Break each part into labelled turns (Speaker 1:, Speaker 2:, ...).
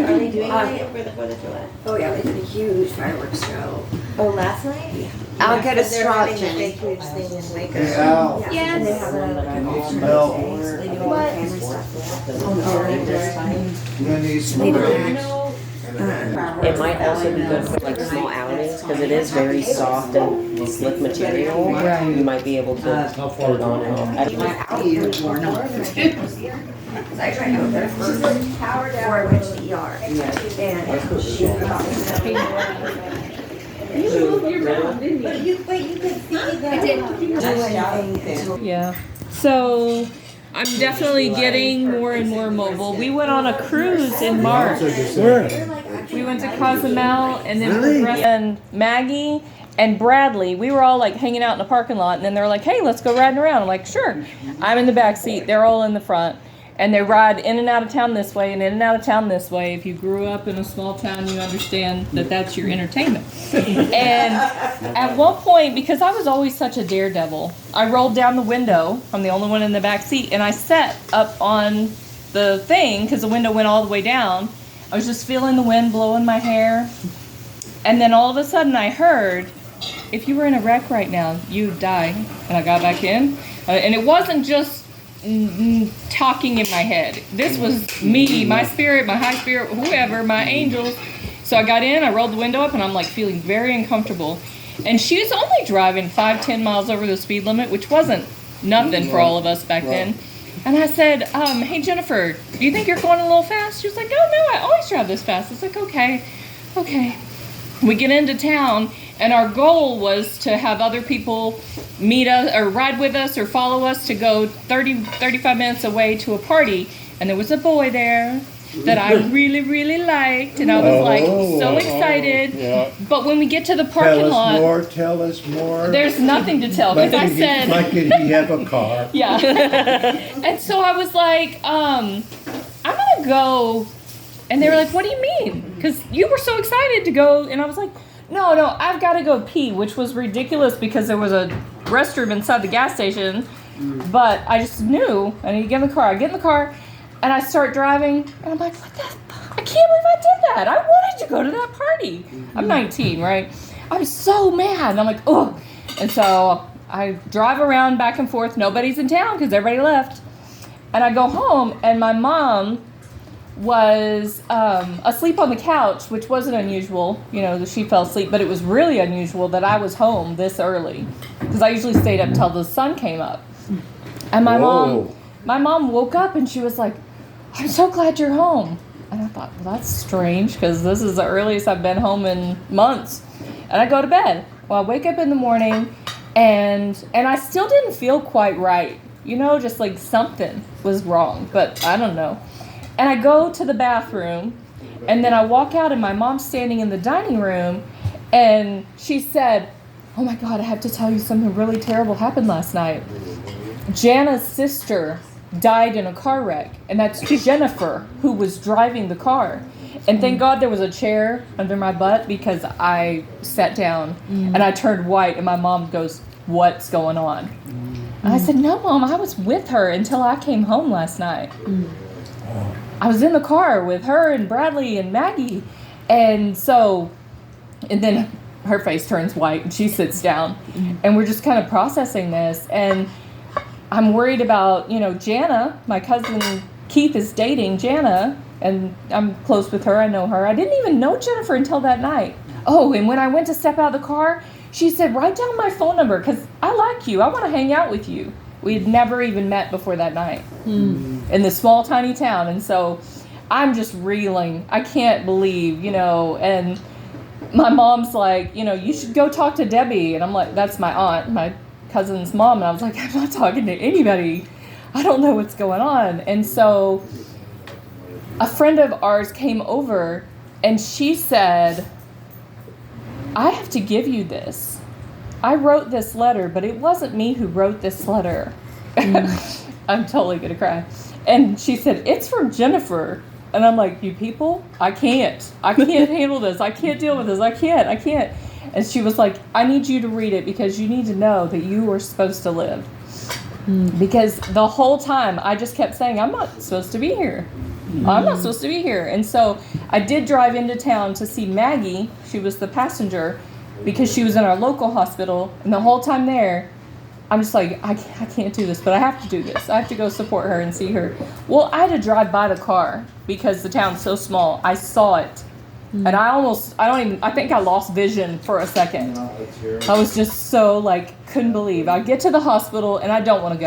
Speaker 1: Are they doing it for the 4th of July?
Speaker 2: Oh yeah, they did a huge fireworks show.
Speaker 1: Oh, last night? Yeah.
Speaker 2: I'll get a
Speaker 1: They're
Speaker 2: straw,
Speaker 1: having a
Speaker 2: Jenny.
Speaker 1: big, huge thing in Waco.
Speaker 3: Yeah.
Speaker 1: Yes.
Speaker 2: And they have a
Speaker 3: Well,
Speaker 2: so they do all the
Speaker 1: What?
Speaker 2: family stuff.
Speaker 3: Then these
Speaker 2: They do
Speaker 3: parades.
Speaker 4: It might also be good for like small outings because it is very soft and slick material.
Speaker 5: Right.
Speaker 4: You might be able to put it on and off.
Speaker 2: Because I tried to go there first before I went to the ER. And she
Speaker 1: But you could see the.
Speaker 2: do anything until
Speaker 5: Yeah. So I'm definitely getting more and more mobile. We went on a cruise in March. We went to Cozumel and then and Maggie and Bradley. We were all like hanging out in the parking lot, and then they're like, "Hey, let's go riding around." I'm like, "Sure." I'm in the back seat. They're all in the front. And they ride in and out of town this way and in and out of town this way. If you grew up in a small town, you understand that that's your entertainment. And at one point, because I was always such a daredevil, I rolled down the window. I'm the only one in the back seat. And I sat up on the thing because the window went all the way down. I was just feeling the wind blowing my hair. And then all of a sudden I heard, if you were in a wreck right now, you'd die. And I got back in. And it wasn't just talking in my head. This was me, my spirit, my high spirit, whoever, my angels. So I got in, I rolled the window up, and I'm like feeling very uncomfortable. And she was only driving 5-10 miles over the speed limit, which wasn't nothing for all of us back then. And I said, hey Jennifer, do you think you're going a little fast? She was like, oh no, I always drive this fast. It's like, okay. We get into town, and our goal was to have other people meet us or ride with us or follow us to go 35 minutes away to a party. And there was a boy there that I really, really liked, and I was like so excited.
Speaker 3: Yeah.
Speaker 5: But when we get to the parking lot,
Speaker 3: Tell us more.
Speaker 5: there's nothing to tell because I said,
Speaker 3: Like did he have a car?
Speaker 5: yeah. And so I was like, I'm gonna go. And they were like, what do you mean? Because you were so excited to go. And I was like, no, I've got to go pee, which was ridiculous because there was a restroom inside the gas station. But I just knew I need to get in the car. I get in the car and I start driving. And I'm like, what the I can't believe I did that. I wanted to go to that party. I'm 19, right? I'm so mad. And I'm like, oh. And so I drive around back and forth. Nobody's in town because everybody left. And I go home and my mom was asleep on the couch, which wasn't unusual. You know, she fell asleep, but it was really unusual that I was home this early because I usually stayed up till the sun came up. And my mom woke up and she was like, I'm so glad you're home. And I thought, well, that's strange because this is the earliest I've been home in months. And I go to bed. Well, I wake up in the morning and I still didn't feel quite right. You know, just like something was wrong, but I don't know. And I go to the bathroom, and then I walk out, and my mom's standing in the dining room, and she said, oh my God, I have to tell you something really terrible happened last night. Jana's sister died in a car wreck, and that's Jennifer, who was driving the car. And thank God there was a chair under my butt because I sat down, and I turned white, and my mom goes, what's going on? And I said, no, Mom, I was with her until I came home last night. I was in the car with her and Bradley and Maggie. And then her face turns white and she sits down. And we're just kind of processing this. And I'm worried about, Jana, my cousin Keith is dating Jana. And I'm close with her. I know her. I didn't even know Jennifer until that night. Oh, and when I went to step out of the car, she said, write down my phone number because I like you. I want to hang out with you. We had never even met before that night in this small, tiny town. And so I'm just reeling. I can't believe, and my mom's like, you should go talk to Debbie. And I'm like, that's my aunt, my cousin's mom. And I was like, I'm not talking to anybody. I don't know what's going on. And so a friend of ours came over and she said, I have to give you this. I wrote this letter, but it wasn't me who wrote this letter. I'm totally gonna cry. And she said, it's from Jennifer. And I'm like, you people, I can't handle this. I can't deal with this. I can't. And she was like, I need you to read it because you need to know that you are supposed to live. Because the whole time I just kept saying, I'm not supposed to be here. I'm not supposed to be here. And so I did drive into town to see Maggie. She was the passenger because she was in our local hospital. And the whole time there, I'm just like, I can't do this, but I have to do this. I have to go support her and see her. Well, I had to drive by the car because the town's so small. I saw it. And I think I lost vision for a second. I was just so couldn't believe. I get to the hospital and I don't want to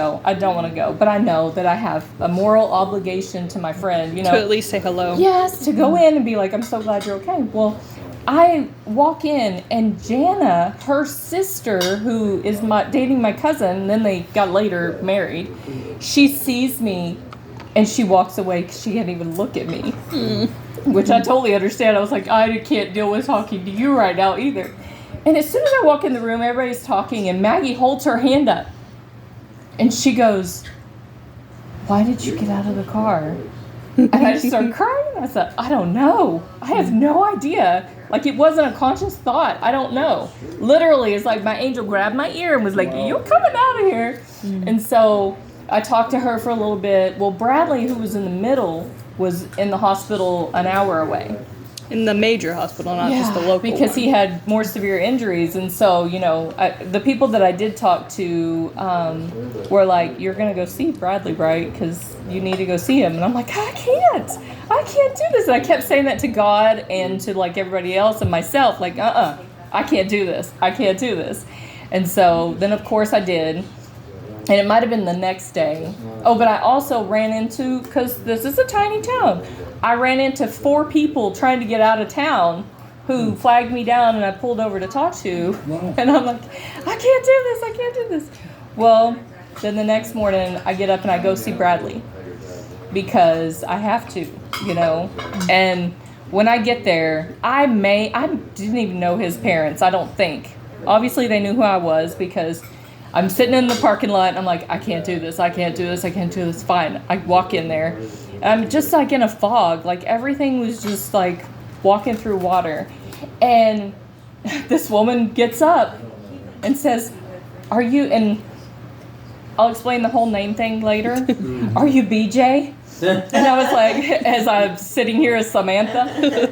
Speaker 5: go. But I know that I have a moral obligation to my friend,
Speaker 6: To at least say hello.
Speaker 5: Yes, to go in and be like, I'm so glad you're okay. Well, I walk in and Jana, her sister, who is dating my cousin, then they got later married, she sees me and she walks away because she can't even look at me. Which I totally understand. I was like, I can't deal with talking to you right now either. And as soon as I walk in the room, everybody's talking, and Maggie holds her hand up. And she goes, why did you get out of the car? And I just started crying. I said, I don't know. I have no idea. It wasn't a conscious thought. I don't know. Literally, it's like my angel grabbed my ear and was like, you're coming out of here. And so I talked to her for a little bit. Well, Bradley, who was in the middle, was in the hospital an hour away.
Speaker 6: In the major hospital, not just the local
Speaker 5: because
Speaker 6: one.
Speaker 5: he had more severe injuries. And so, the people that I did talk to were like, you're going to go see Bradley, right? Because you need to go see him. And I'm like, I can't do this. And I kept saying that to God and to everybody else and myself, I can't do this. And so then of course I did. And it might have been the next day. Oh, but I also ran into, because this is a tiny town, I ran into 4 people trying to get out of town who flagged me down and I pulled over to talk to. And I'm like, I can't do this. Well, then the next morning I get up and I go see Bradley because I have to, And when I get there, I didn't even know his parents, I don't think. Obviously they knew who I was because I'm sitting in the parking lot and I'm like, I can't do this. Fine. I walk in there. And I'm just in a fog. Everything was just walking through water. And this woman gets up and says, are you, and I'll explain the whole name thing later. Are you BJ? And I was like, as I'm sitting here as Samantha.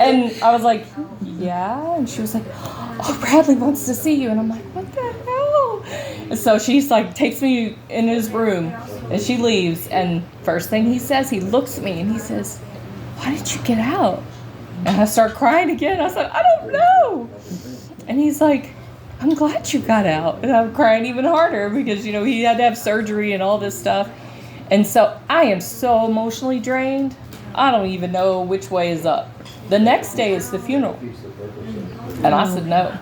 Speaker 5: And I was like, yeah. And she was like, oh, Bradley wants to see you. And I'm like, what the hell? And so she's takes me in his room and she leaves. And first thing he says, he looks at me and he says, why did you get out? And I start crying again. I said, I don't know. And he's like, I'm glad you got out. And I'm crying even harder because, he had to have surgery and all this stuff. And so I am so emotionally drained. I don't even know which way is up. The next day is the funeral. And I said, no,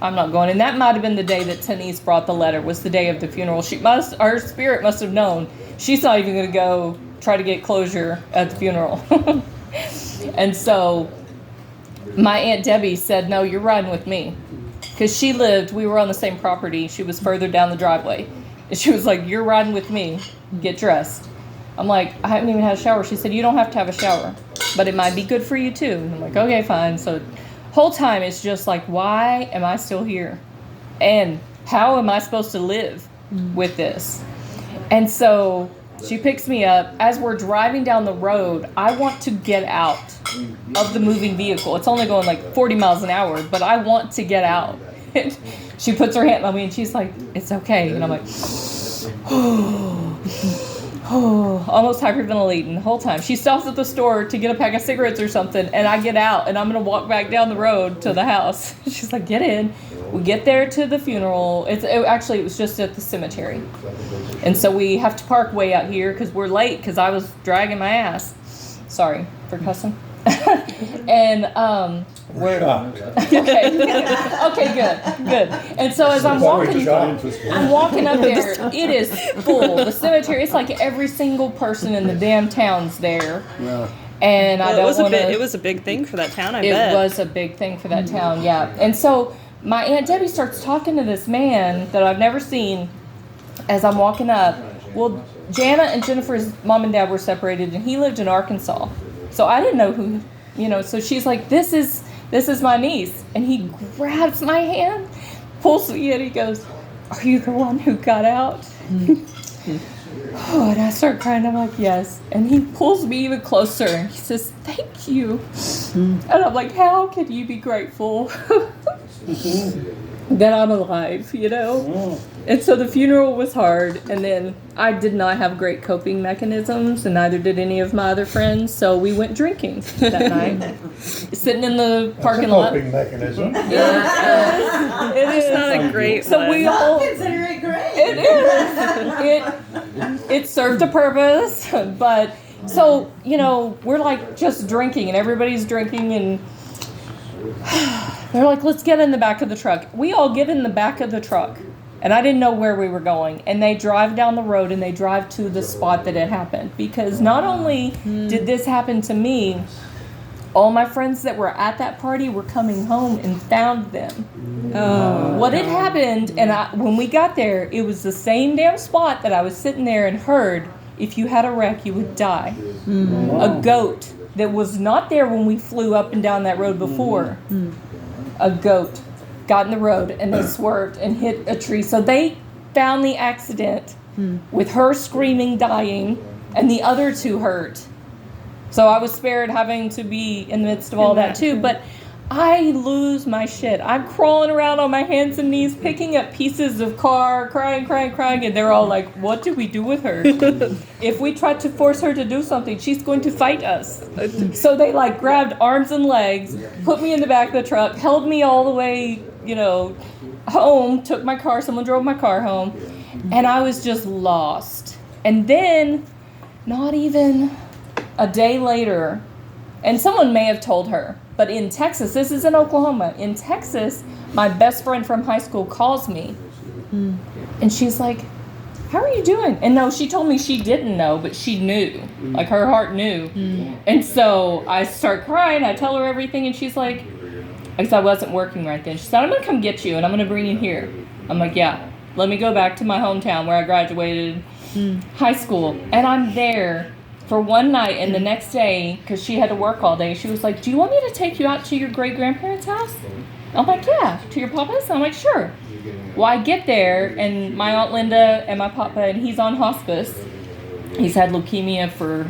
Speaker 5: I'm not going. And that might have been the day that Tanise brought the letter, was the day of the funeral. Her spirit must have known. She's not even going to go try to get closure at the funeral. And so my Aunt Debbie said, no, you're riding with me. Because we were on the same property. She was further down the driveway. And she was like, you're riding with me. Get dressed. I'm like, I haven't even had a shower. She said, you don't have to have a shower, but it might be good for you too. And I'm like, okay, fine. So whole time it's just why am I still here? And how am I supposed to live with this? And so she picks me up. As we're driving down the road, I want to get out of the moving vehicle. It's only going 40 miles an hour, but I want to get out. She puts her hand on me and she's like, it's okay. And I'm like, almost hyperventilating the whole time. She stops at the store to get a pack of cigarettes or something, and I get out, and I'm going to walk back down the road to the house. She's like, get in. We get there to the funeral. It was just at the cemetery. And so we have to park way out here because we're late because I was dragging my ass. Sorry for cussing. And we're
Speaker 3: Shocked.
Speaker 5: okay, good. And so as I'm walking up there, it is full. The cemetery, it's every single person in the damn town's there.
Speaker 3: Yeah.
Speaker 5: And I don't want to.
Speaker 6: It was a big thing for that town, I
Speaker 5: It
Speaker 6: bet.
Speaker 5: was a big thing for that town, yeah. And so my Aunt Debbie starts talking to this man that I've never seen as I'm walking up. Well, Jana and Jennifer's mom and dad were separated, and he lived in Arkansas. So I didn't know who, so she's like, this is my niece. And he grabs my hand, pulls me in, he goes, are you the one who got out? Oh, and I start crying. I'm like, yes. And he pulls me even closer and he says, thank you. And I'm like, how can you be grateful that I'm alive, you know? And so the funeral was hard. And then I did not have great coping mechanisms, and neither did any of my other friends. So we went drinking that night, sitting in the parking
Speaker 3: That's a
Speaker 5: lot.
Speaker 3: coping mechanism.
Speaker 5: Yeah, it is.
Speaker 6: Not a great
Speaker 5: So
Speaker 6: one.
Speaker 5: we all.
Speaker 1: Consider it great.
Speaker 5: It is. It served a purpose, but so you know we're like just drinking and everybody's drinking and they're like, let's get in the back of the truck. We all get in the back of the truck, and I didn't know where we were going. And they drive down the road and they drive to the spot that it happened, because not only did this happen to me, all my friends that were at that party were coming home and found them. What had happened, and when we got there, it was the same damn spot that I was sitting there and heard, if you had a wreck, you would die. A goat that was not there when we flew up and down that road before. A goat got in the road and they swerved and hit a tree. So they found the accident with her screaming, dying, and the other two hurt. So I was spared having to be in the midst of all that too. But I lose my shit. I'm crawling around on my hands and knees, picking up pieces of car, crying, and they're all like, what do we do with her? If we try to force her to do something, she's going to fight us. So they like grabbed arms and legs, put me in the back of the truck, held me all the way, you know, home, took my car, someone drove my car home, and I was just lost. And then, not even a day later, and someone may have told her, but in Texas, this is in Oklahoma, in Texas, my best friend from high school calls me. And she's like, how are you doing? And no, she told me she didn't know, but she knew. Like, her heart knew. And so I start crying, I tell her everything, and she's like, because I wasn't working right then, she said, I'm going to come get you, and I'm going to bring you here. I'm like, yeah, let me go back to my hometown where I graduated high school. And I'm there for one night, and the next day, because she had to work all day, she was like, do you want me to take you out to your great-grandparents' house? I'm like, yeah. To your papa's? I'm like, sure. Well, I get there, and my Aunt Linda and my papa, and he's on hospice. He's had leukemia for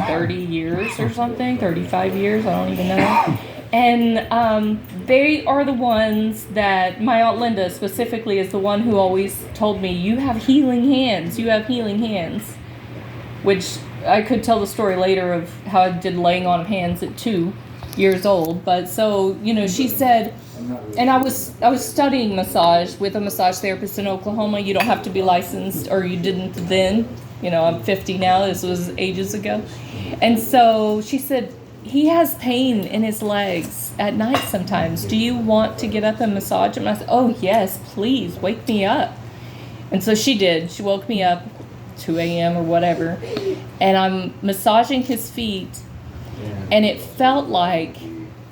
Speaker 5: 30 years or something, 35 years, I don't even know. And they are the ones that, my Aunt Linda specifically is the one who always told me, you have healing hands, which I could tell the story later of how I did laying on of hands at 2 years old. But so, you know, she said, and I was studying massage with a massage therapist in Oklahoma. You don't have to be licensed, or you didn't then. You know, I'm 50 now. This was ages ago. And so she said, he has pain in his legs at night sometimes. Do you want to get up and massage him? And I said, oh, yes, please, wake me up. And so she did. She woke me up 2 a.m. or whatever, and I'm massaging his feet, and it felt like,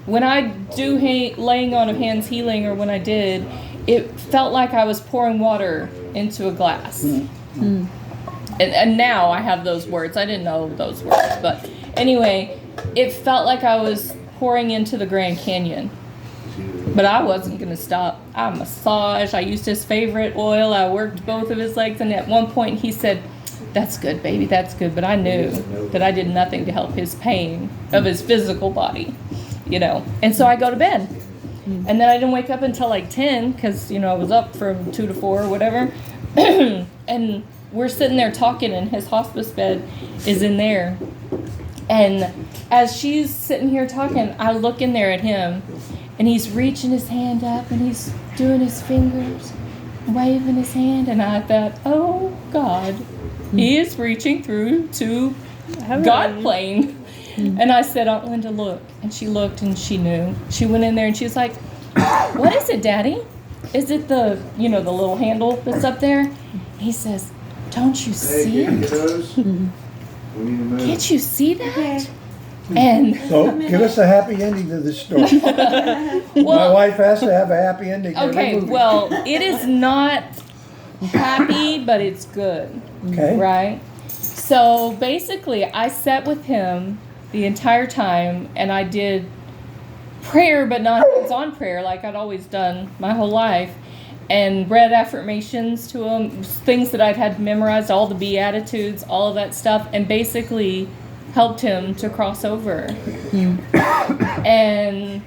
Speaker 5: when I do laying on of hands healing, or when I did, it felt like I was pouring water into a glass. And now I have those words. I didn't know those words, but anyway, it felt like I was pouring into the Grand Canyon. But I wasn't going to stop. I massaged. I used his favorite oil. I worked both of his legs. And at one point he said, that's good, baby, that's good. But I knew that I did nothing to help his pain of his physical body, you know. And so I go to bed. And then I didn't wake up until like 10 because, you know, I was up from 2 to 4 or whatever. And we're sitting there talking, and his hospice bed is in there. And as she's sitting here talking, I look in there at him. And he's reaching his hand up, and he's doing his fingers, waving his hand. And I thought, oh, God, he is reaching through to God plane. And I said, Aunt Linda, look. And she looked, and she knew. She went in there, and she was like, what is it, Daddy? Is it the, you know, the little handle that's up there? He says, don't you see it? Can't you see that? And
Speaker 3: So give us a happy ending to this story. My wife has to have a happy ending. every
Speaker 5: okay,
Speaker 3: movie.
Speaker 5: well, it is not happy, but it's good.
Speaker 3: Okay.
Speaker 5: Right? So basically, I sat with him the entire time, and I did prayer, but not hands-on prayer like I'd always done my whole life. and read affirmations to him, things that I've had memorized, all the Beatitudes, all of that stuff, and basically helped him to cross over. And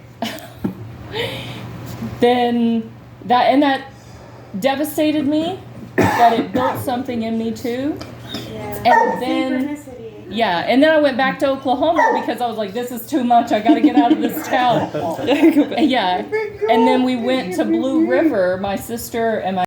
Speaker 5: then that devastated me, that it built something in me too. And then, yeah, and then I went back to Oklahoma because I was like, this is too much. I got to get out of this town. Yeah. And then we went to Blue River, my sister and my